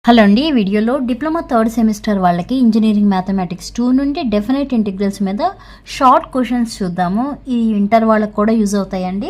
Hello అండి. ఈ వీడియోలో డిప్లొమా థర్డ్ సెమిస్టర్ వాళ్ళకి ఇంజనీరింగ్ మ్యాథమెటిక్స్ 2 నుండి డెఫినెట్ ఇంటిగ్రల్స్ మీద షార్ట్ క్వశ్చన్స్ చూద్దాము. ఈ ఇంటర్ వాళ్ళకి కూడా యూజ్ అవుతాయండి.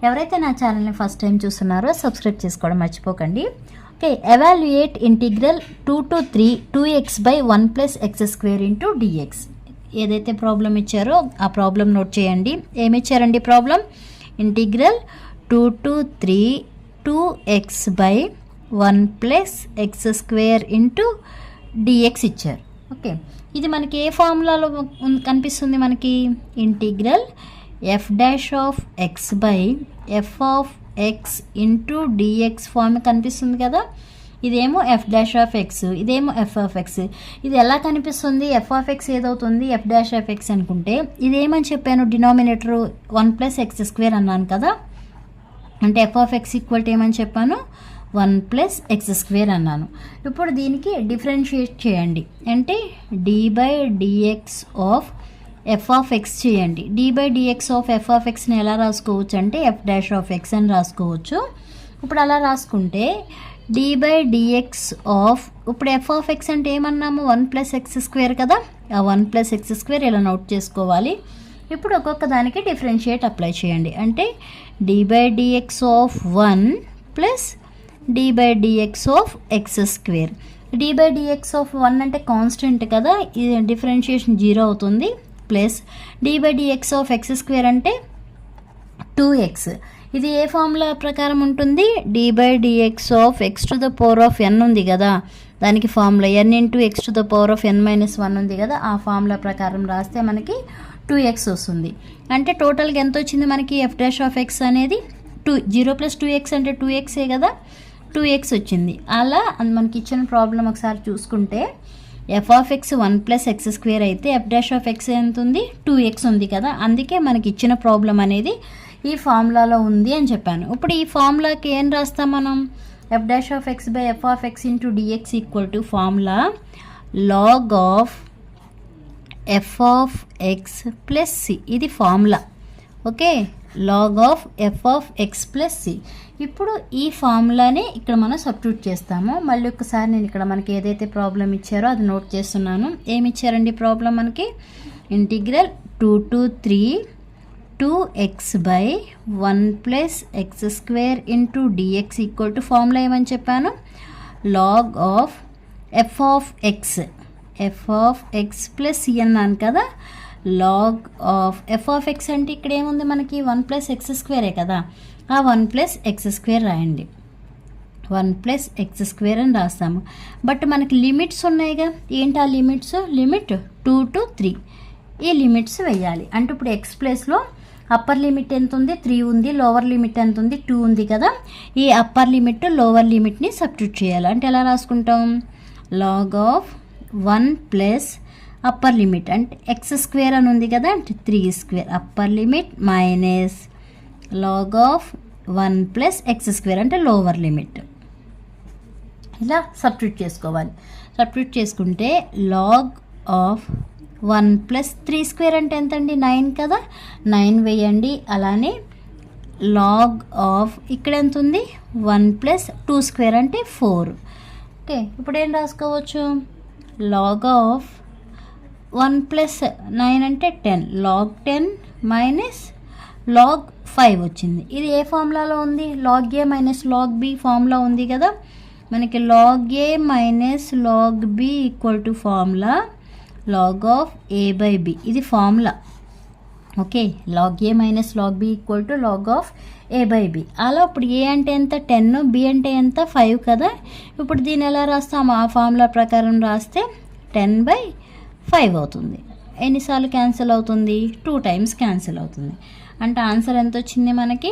ఎవరైతే నా ఛానల్ని ఫస్ట్ టైం చూస్తున్నారో సబ్స్క్రైబ్ చేసుకోవడం మర్చిపోకండి. Okay, evaluate integral 2 to 3 2x/1 + x² into dx. ఏదైతే ప్రాబ్లం ఇచ్చారో ఆ ప్రాబ్లం నోట్ చేయండి. ఏమి ఇచ్చారండి problem? Integral 2 to 3 2x/1 + x² into dx ఇచ్చారు. ఓకే, ఇది మనకి ఏ ఫార్ములాలో కనిపిస్తుంది? మనకి integral f'(x/f(x) into dx form కనిపిస్తుంది కదా. ఇదేమో f'(x), ఇదేమో f(x). ఇది ఎలా కనిపిస్తుంది? f(x) ఏదవుతుంది? f'(x) అనుకుంటే ఇదేమని చెప్పాను? డినామినేటర్ 1 + x² అన్నాను కదా. అంటే f(x) = ఏమని చెప్పాను? 1 + x² అన్నాను. ఇప్పుడు దీనికి డిఫరెన్షియేట్ చేయండి. అంటే d/dx ఆఫ్ f(x) చేయండి. d/dx ఆఫ్ f(x)ని ఎలా రాసుకోవచ్చు అంటే f'(x) అని రాసుకోవచ్చు. ఇప్పుడు అలా రాసుకుంటే d/dx ఆఫ్, ఇప్పుడు f(x) అంటే ఏమన్నాము? 1 + x² కదా. ఆ 1 + x² ఇలా నోట్ చేసుకోవాలి. ఇప్పుడు ఒక్కొక్క దానికి డిఫరెన్షియేట్ అప్లై చేయండి. అంటే d/dx of 1 + d/dx of x². d/dx of 1 అంటే కాన్స్టెంట్ కదా, ఇది డిఫరెన్షియేషన్ 0 అవుతుంది. ప్లస్ d/dx ఆఫ్ x² అంటే 2x. ఇది ఏ ఫార్ములా ప్రకారం ఉంటుంది? d/dx ఆఫ్ x⁴n ఉంది కదా, దానికి ఫార్ములా n × x⁴n-1 ఉంది కదా, ఆ ఫార్ములా ప్రకారం రాస్తే మనకి 2x వస్తుంది. అంటే టోటల్గా ఎంత వచ్చింది మనకి? f'(x) అనేది 0 + 2x అంటే 2xే కదా, 2x వచ్చింది. అలా మనకి ఇచ్చిన ప్రాబ్లం ఒకసారి చూసుకుంటే f(x) 1 + x² అయితే f'(x) ఎంత ఉంది? 2x ఉంది కదా. అందుకే మనకి ఇచ్చిన ప్రాబ్లం అనేది ఈ ఫార్ములాలో ఉంది అని చెప్పాను. ఇప్పుడు ఈ ఫార్ములాకి ఏం రాస్తాం మనం? f'(x/f(x) into dx = formula log of f(x) + c. ఇది formula. Okay, log of f(x) + c. ఇప్పుడు ఈ ఫార్ములాని ఇక్కడ మనం సబ్స్టిట్యూట్ చేస్తాము. మళ్ళీ ఒకసారి నేను ఇక్కడ మనకి ఏదైతే ప్రాబ్లం ఇచ్చారో అది నోట్ చేస్తున్నాను. ఏమి ఇచ్చారండి ప్రాబ్లం మనకి? Integral 2 to 3 2x/1 + x² into dx = formula ఏమని చెప్పాను? log ఆఫ్ f(x) + c అన్నాను కదా. log ఆఫ్ f(x) అంటే ఇక్కడ ఏముంది మనకి? 1 + x² కదా, ఆ 1 + x² రాయండి. 1 + x² అని రాస్తాము. బట్ మనకి లిమిట్స్ ఉన్నాయిగా. ఏంటి ఆ లిమిట్స్? లిమిట్ 2 to 3 ఈ లిమిట్స్ వేయాలి. అంటే ఇప్పుడు x ప్లేస్లో అప్పర్ లిమిట్ ఎంత ఉంది? 3 ఉంది. లోవర్ లిమిట్ ఎంత ఉంది? 2 ఉంది కదా. ఈ అప్పర్ లిమిట్ లోవర్ లిమిట్ని సబ్స్టిట్యూట్ చేయాలి. అంటే ఎలా రాసుకుంటాం? log ఆఫ్ 1 + అప్పర్ లిమిట్ అంటే x² అని ఉంది కదా, అంటే 3² upper limit minus log of 1 + x² అంటే లోవర్ లిమిట్. ఇలా సబ్స్టిట్యూట్ చేసుకోవాలి. సబ్స్టిట్యూట్ చేసుకుంటే log ఆఫ్ 1 + 3² అంటే ఎంతండి? 9 కదా, 9 వేయండి. అలానే log ఆఫ్ ఇక్కడ ఎంత ఉంది? 1 + 2² అంటే 4. ఓకే, ఇప్పుడు ఏం రాసుకోవచ్చు? log ఆఫ్ 1 + 9 అంటే 10, log 10 మైనస్ log 5 వచ్చింది. ఇది ఏ ఫార్ములాలో ఉంది? log a - log b formula ఉంది కదా. మనకి log a - log b = formula log of a/b. ఇది formula. Okay, log a - log b = log of a/b. అలా ఇప్పుడు a అంటే ఎంత? 10, b అంటే ఎంత? 5 కదా. ఇప్పుడు దీన్ని ఎలా రాస్తాం? ఆ ఫార్ములా ప్రకారం రాస్తే 10/5 అవుతుంది. ఎన్నిసార్లు క్యాన్సిల్ అవుతుంది? 2 టైమ్స్ క్యాన్సిల్ అవుతుంది. అంటే ఆన్సర్ ఎంత వచ్చింది మనకి?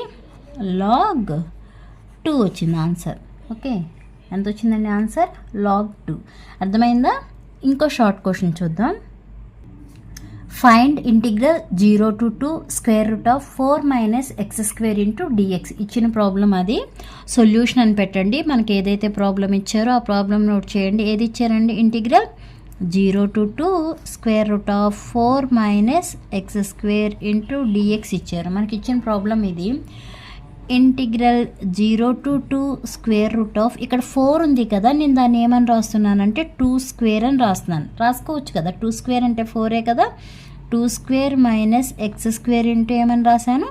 log 2 వచ్చింది ఆన్సర్. ఓకే, ఎంత వచ్చిందండి ఆన్సర్? log 2. అర్థమైందా? ఇంకో షార్ట్ క్వశ్చన్ చూద్దాం. Find integral 0 to 2 √4 - x² into dx. ఇచ్చిన ప్రాబ్లం అది. సొల్యూషన్ అని పెట్టండి. మనకి ఏదైతే ప్రాబ్లం ఇచ్చారో ఆ ప్రాబ్లం నోట్ చేయండి. ఏది ఇచ్చారండి? Integral 0 to 2 √4 - x² into dx ఇచ్చారు. మనకి ఇచ్చిన ప్రాబ్లం ఇది. Integral 0 to 2 square root of, ఇక్కడ 4 ఉంది కదా, నేను దాన్ని ఏమని రాస్తున్నానంటే 2 స్క్వేర్ అని రాస్తున్నాను. రాసుకోవచ్చు కదా, 2 స్క్వేర్ అంటే 4 కదా. 2 square minus X square into ఏమని రాశాను,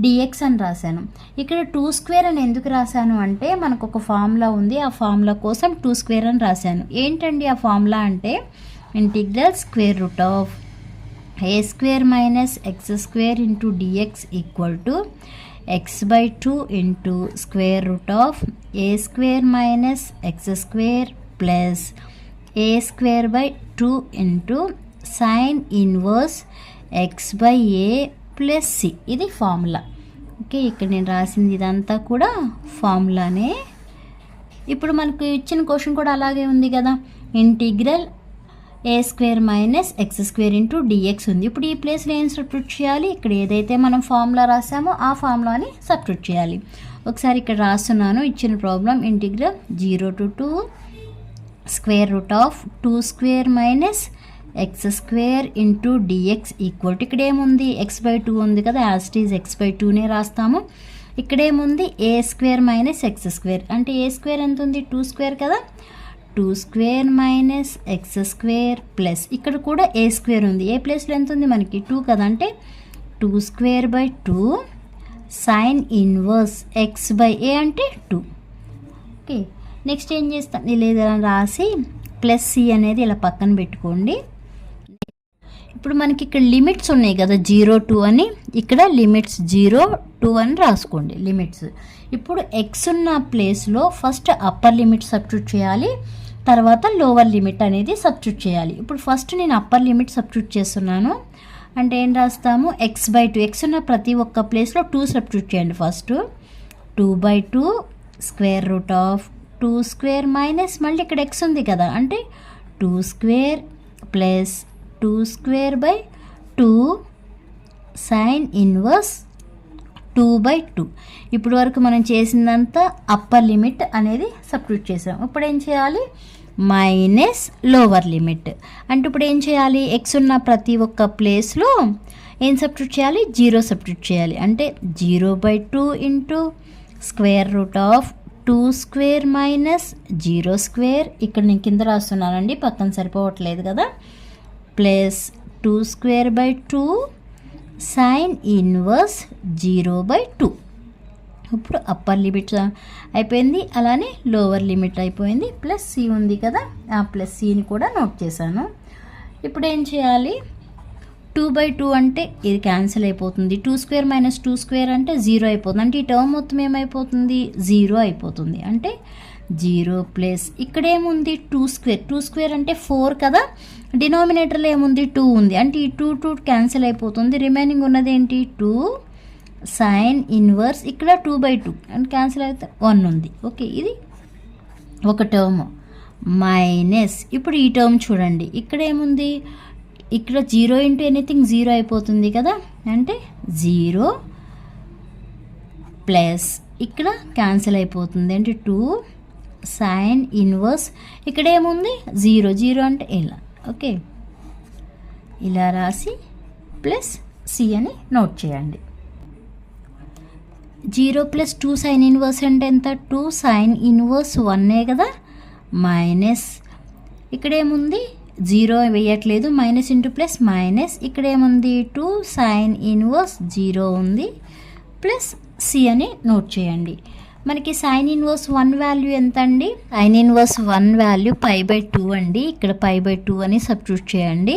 డిఎక్స్ అని రాశాను. ఇక్కడ 2 స్క్వేర్ అని ఎందుకు రాశాను అంటే మనకు ఒక ఫార్ములా ఉంది, ఆ ఫార్ములా కోసం 2 స్క్వేర్ అని రాశాను. ఏంటండి ఆ ఫార్ములా అంటే integral square root of a square minus X square into dx equal to x/2 into square root of a square minus X square plus a square by 2 into sine inverse x/a plus c. ఇది formula. Okay, ఇక్కడ నేను రాసింది ఇదంతా కూడా ఫార్ములానే. ఇప్పుడు మనకు ఇచ్చిన question కూడా అలాగే ఉంది కదా, integral A square minus X square into d x ఉంది. ఇప్పుడు ఈ ప్లేస్లో ఏం సబ్స్టిట్యూట్ చేయాలి, ఇక్కడ ఏదైతే మనం ఫార్ములా రాసామో ఆ ఫార్ములాని సబ్స్టిట్యూట్ చేయాలి. ఒకసారి ఇక్కడ రాస్తున్నాను ఇచ్చిన problem, integral 0 to 2 square root of 2 square minus X square into dx equal to, ఇక్కడ ఏముంది x/2 ఉంది కదా, యాజ్ ఇట్ ఈజ్ x/2నే రాస్తాము. ఇక్కడేముంది ఏ స్క్వేర్ మైనస్ ఎక్స్ స్క్వేర్, అంటే ఏ స్క్వేర్ ఎంత ఉంది, 2 స్క్వేర్ కదా, 2 square minus X square plus ఇక్కడ కూడా ఏ స్క్వేర్ ఉంది, ఏ ప్లేస్లో ఎంత ఉంది మనకి 2 కదా, అంటే 2 square by 2 sine inverse x/a అంటే 2. ఓకే, నెక్స్ట్ ఏం చేస్తాను, ఇలా రాసి ప్లస్ సి అనేది ఇలా పక్కన పెట్టుకోండి. ఇప్పుడు మనకి ఇక్కడ లిమిట్స్ ఉన్నాయి కదా 0 to అని, ఇక్కడ లిమిట్స్ 0 to అని రాసుకోండి లిమిట్స్. ఇప్పుడు ఎక్స్ ఉన్న ప్లేస్లో ఫస్ట్ అప్పర్ లిమిట్ సబ్స్టిట్యూట్ చేయాలి, తర్వాత లోవర్ లిమిట్ అనేది సబ్స్టిట్యూట్ చేయాలి. ఇప్పుడు ఫస్ట్ నేను అప్పర్ లిమిట్ సబ్స్టిట్యూట్ చేస్తున్నాను, అంటే ఏం రాస్తాము x/2, ఎక్స్ ఉన్న ప్రతి ఒక్క ప్లేస్లో 2 సబ్స్టిట్యూట్ చేయండి. First 2/2 square root of 2 square minus మళ్ళీ ఇక్కడ ఎక్స్ ఉంది కదా, అంటే 2 square plus 2 square by 2 sine inverse 2/2. ఇప్పుడు వరకు మనం చేసిందంతా అప్పర్ లిమిట్ అనేది సబ్స్టిట్యూట్ చేసాం. ఇప్పుడు ఏం చేయాలి, మైనస్ లోవర్ లిమిట్. అంటే ఇప్పుడు ఏం చేయాలి, ఎక్స్ ఉన్న ప్రతి ఒక్క ప్లేస్లో ఏం సబ్స్టిట్యూట్ చేయాలి, 0 సబ్స్టిట్యూట్ చేయాలి. అంటే 0/2 into square root of 2 square minus 0 square, ఇక్కడ నేను కింద రాస్తున్నానండి పక్కన సరిపోవట్లేదు కదా, plus 2 square by 2 sine inverse 0/2. ఇప్పుడు అప్పర్ లిమిట్ అయిపోయింది, అలానే లోవర్ లిమిట్ అయిపోయింది. ప్లస్ సి ఉంది కదా, ఆ ప్లస్ సిని కూడా నోట్ చేశాను. ఇప్పుడు ఏం చేయాలి, 2/2 అంటే ఇది క్యాన్సిల్ అయిపోతుంది, 2 స్క్వేర్ మైనస్ 2 స్క్వేర్ అంటే 0 అయిపోతుంది, అంటే ఈ టర్మ్ మొత్తం ఏమైపోతుంది 0 అయిపోతుంది. అంటే 0 ప్లస్ ఇక్కడ ఏముంది 2 స్క్వేర్, 2 స్క్వేర్ అంటే 4 కదా, డినామినేటర్లో ఏముంది 2 ఉంది, అంటే ఈ 2 క్యాన్సిల్ అయిపోతుంది. రిమైనింగ్ ఉన్నది ఏంటి 2 సైన్ ఇన్వర్స్, ఇక్కడ 2/2 అండ్ క్యాన్సిల్ అయితే 1 ఉంది. ఓకే, ఇది ఒక టర్మ్ మైనస్. ఇప్పుడు ఈ టర్మ్ చూడండి, ఇక్కడ ఏముంది, ఇక్కడ 0 ఇంటూ ఎనీథింగ్ 0 అయిపోతుంది కదా, అంటే 0 ప్లస్ ఇక్కడ క్యాన్సిల్ అయిపోతుంది, అంటే 2 సైన్ ఇన్వర్స్, ఇక్కడ ఏముంది 0 అంటే ఇలా. ఓకే, ఇలా రాసి ప్లస్ సి అని నోట్ చేయండి. 0 ప్లస్ 2 సైన్ ఇన్వర్స్ అంటే ఎంత, 2 సైన్ ఇన్వర్స్ 1 కదా, మైనస్ ఇక్కడ ఏముంది 0 వేయట్లేదు, మైనస్ ఇంటూ ప్లస్ మైనస్, ఇక్కడ ఏముంది 2 సైన్ ఇన్వర్స్ 0 ఉంది, ప్లస్ సి అని నోట్ చేయండి. మనకి సైన్ ఇన్వర్స్ 1 వాల్యూ ఎంత అండి, సైన్ ఇన్వర్స్ 1 వాల్యూ π/2 అండి, ఇక్కడ π/2 అని సబ్స్టిట్యూట్ చేయండి.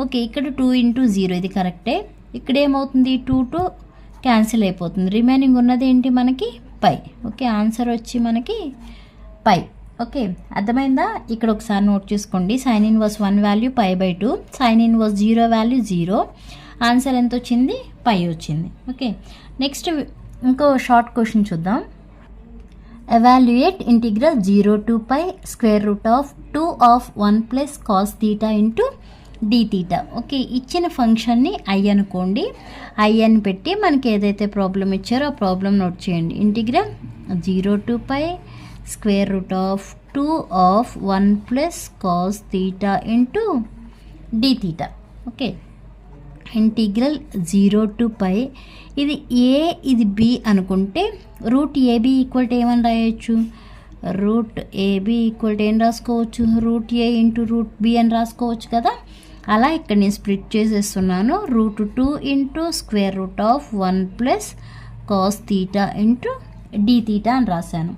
ఓకే, ఇక్కడ 2 ఇంటూ 0 ఇది కరెక్టే, ఇక్కడ ఏమవుతుంది 2 క్యాన్సిల్ అయిపోతుంది, రిమైనింగ్ ఉన్నది ఏంటి మనకి π. ఓకే, ఆన్సర్ వచ్చి మనకి π. ఓకే, అర్థమైందా, ఇక్కడ ఒకసారి నోట్ చేసుకోండి. Sine inverse 1 value π/2, sine inverse 0 value 0, answer ఎంత వచ్చింది π వచ్చింది. ఓకే, నెక్స్ట్ ఇంకో షార్ట్ క్వశ్చన్ చూద్దాం. Evaluate integral 0 to π square root of 2 of 1 plus cos theta into d theta. Okay, ఇచ్చిన ఫంక్షన్ని ఐ అనుకోండి, ఐ అని పెట్టి మనకి ఏదైతే ప్రాబ్లం ఇచ్చారో ఆ ప్రాబ్లం నోట్ చేయండి. Integral 0 to π square root of 2 of 1 plus cos theta into d theta. Okay, integral 0 to π ఇది ఏ ఇది బి అనుకుంటే రూట్ ఏబి ఈక్వల్ టు ఏమని రాయొచ్చు, రూట్ ఏబి ఈక్వల్ టు ఏం రాసుకోవచ్చు, root a into root b అని రాసుకోవచ్చు కదా. అలా ఇక్కడ నేను స్ప్లిట్ చేసేస్తున్నాను. Root 2 into square root of 1 plus cos theta into D theta అని రాశాను.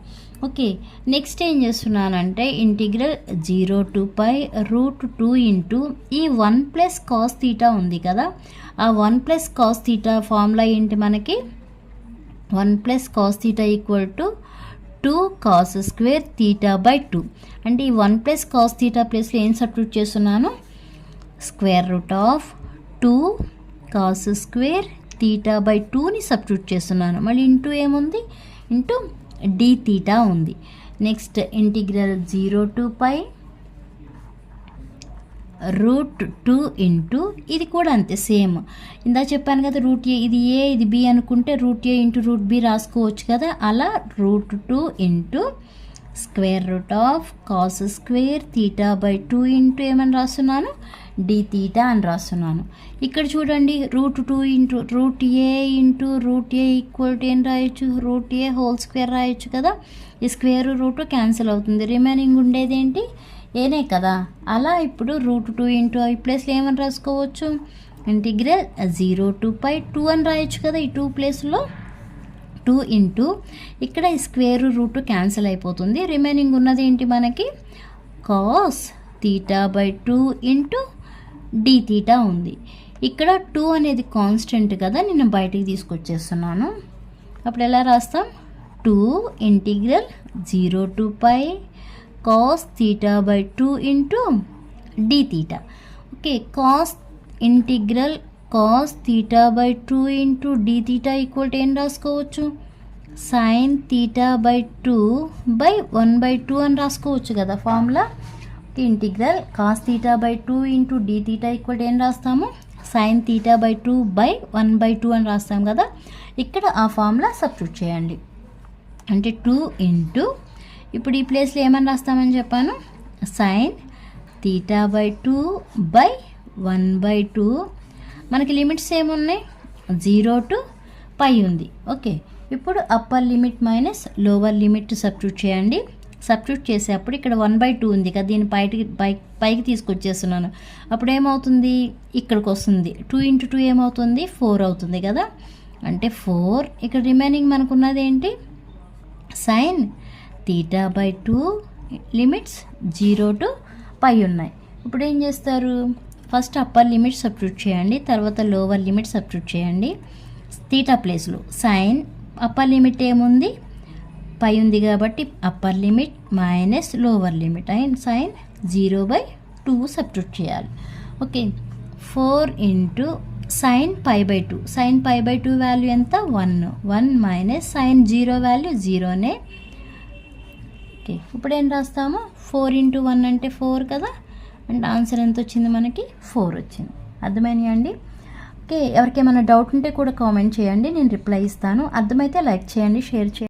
ఓకే, నెక్స్ట్ ఏం చేస్తున్నానంటే ఇంటిగ్రల్ 0 to π రూట్ 2 ఇంటూ ఈ 1 ప్లస్ కాస్ తీటా ఉంది కదా, ఆ 1 ప్లస్ కాస్ తీటా ఫార్ములా ఏంటి మనకి, 1 plus cos theta equal to 2 cos square theta by 2. అంటే ఈ 1 ప్లస్ కాస్ తీటా ప్లేస్లో ఏం సబ్స్టిట్యూట్ చేస్తున్నాను, square root of 2 cos square theta by 2ని సబ్స్టిట్యూట్ చేస్తున్నాను. మళ్ళీ ఇంటూ ఏముంది, ఇంటూ డి తీటా ఉంది. Next integral 0 to π root 2 into ఇది కూడా అంతే సేమ్. ఇందా చెప్పాను కదా రూట్ ఏ ఇది ఏ ఇది బి అనుకుంటే root a into root b రాసుకోవచ్చు కదా. అలా root 2 into square root of cos square theta by 2 into ఏమని రాస్తున్నాను, డి తీటా అని రాస్తున్నాను. ఇక్కడ చూడండి root 2 into root a into root a equal to ఏం రాయొచ్చు, రూట్ ఏ హోల్ స్క్వేర్ రాయొచ్చు కదా. ఈ స్క్వేర్ రూట్ క్యాన్సిల్ అవుతుంది, రిమైనింగ్ ఉండేది ఏంటి, ఏనే కదా. అలా ఇప్పుడు రూట్ 2 ఇంటూ ఈ ప్లేస్లో ఏమని రాసుకోవచ్చు, ఇంటిగ్రల్ 0 to π 2 అని రాయొచ్చు కదా. ఈ 2 ప్లేస్లో 2 ఇంటూ ఇక్కడ ఈ స్క్వేర్ రూట్ క్యాన్సిల్ అయిపోతుంది, రిమైనింగ్ ఉన్నది ఏంటి మనకి, cos theta by 2 into D theta ఉంది. ఇక్కడ 2 అనేది కాన్స్టెంట్ కదా, నేను బయటికి తీసుకొచ్చేస్తున్నాను. అప్పుడు ఎలా రాస్తాం, 2 integral 0 to π cos theta by 2 into D theta. Okay, cos integral cos theta by 2 into D theta equal to ఏం రాసుకోవచ్చు, సైన్ తీటా బై 2 బై 1/2 అని రాసుకోవచ్చు కదా formula. Integral cos theta by 2 into D theta equal to ఏం రాస్తాము, sine theta by 2 by 1/2 అని రాస్తాం కదా. ఇక్కడ ఆ ఫార్ములా సబ్స్టిట్యూట్ చేయండి. అంటే 2 ఇంటూ ఇప్పుడు ఈ ప్లేస్లో ఏమని రాస్తామని చెప్పాను, సైన్ తీటా బై 2 బై 1/2. మనకి లిమిట్స్ ఏమున్నాయి, 0 to π ఉంది. ఓకే, ఇప్పుడు upper limit minus lower limit substitute చేయండి. సబ్స్టిట్యూట్ చేసేటప్పుడు ఇక్కడ 1/2 ఉంది కదా, దీన్ని పైకి తీసుకొచ్చేస్తున్నాను. అప్పుడు ఏమవుతుంది, ఇక్కడికి వస్తుంది. 2 ఇంటూ 2 ఏమవుతుంది, 4 అవుతుంది కదా. అంటే 4 ఇక్కడ రిమైనింగ్ మనకున్నది ఏంటి, sine theta by 2 limits 0 to π ఉన్నాయి. ఇప్పుడు ఏం చేస్తారు, ఫస్ట్ అప్పర్ లిమిట్ సబ్స్టిట్యూట్ చేయండి, తర్వాత లోవర్ లిమిట్ సబ్స్టిట్యూట్ చేయండి. తీటా ప్లేస్లో సైన్ అప్పర్ లిమిట్ ఏముంది, పై ఉంది కాబట్టి upper limit minus lower limit అయిన సైన్ 0/2 సబ్స్టిట్యూట్ చేయాలి. Okay, 4 into sine π/2, sine π/2 value ఎంత, 1 మైనస్ సైన్ 0 వాల్యూ 0నే. ఓకే, ఇప్పుడు ఏం రాస్తాము, 4 ఇంటూ 1 అంటే 4 కదా. అండ్ ఆన్సర్ ఎంత వచ్చింది మనకి, 4 వచ్చింది. అర్థమైనాయా అండి. ఓకే, ఎవరికేమైనా డౌట్ ఉంటే కూడా కామెంట్ చేయండి, నేను రిప్లై ఇస్తాను. అర్థమైతే లైక్ చేయండి, షేర్ చేయండి.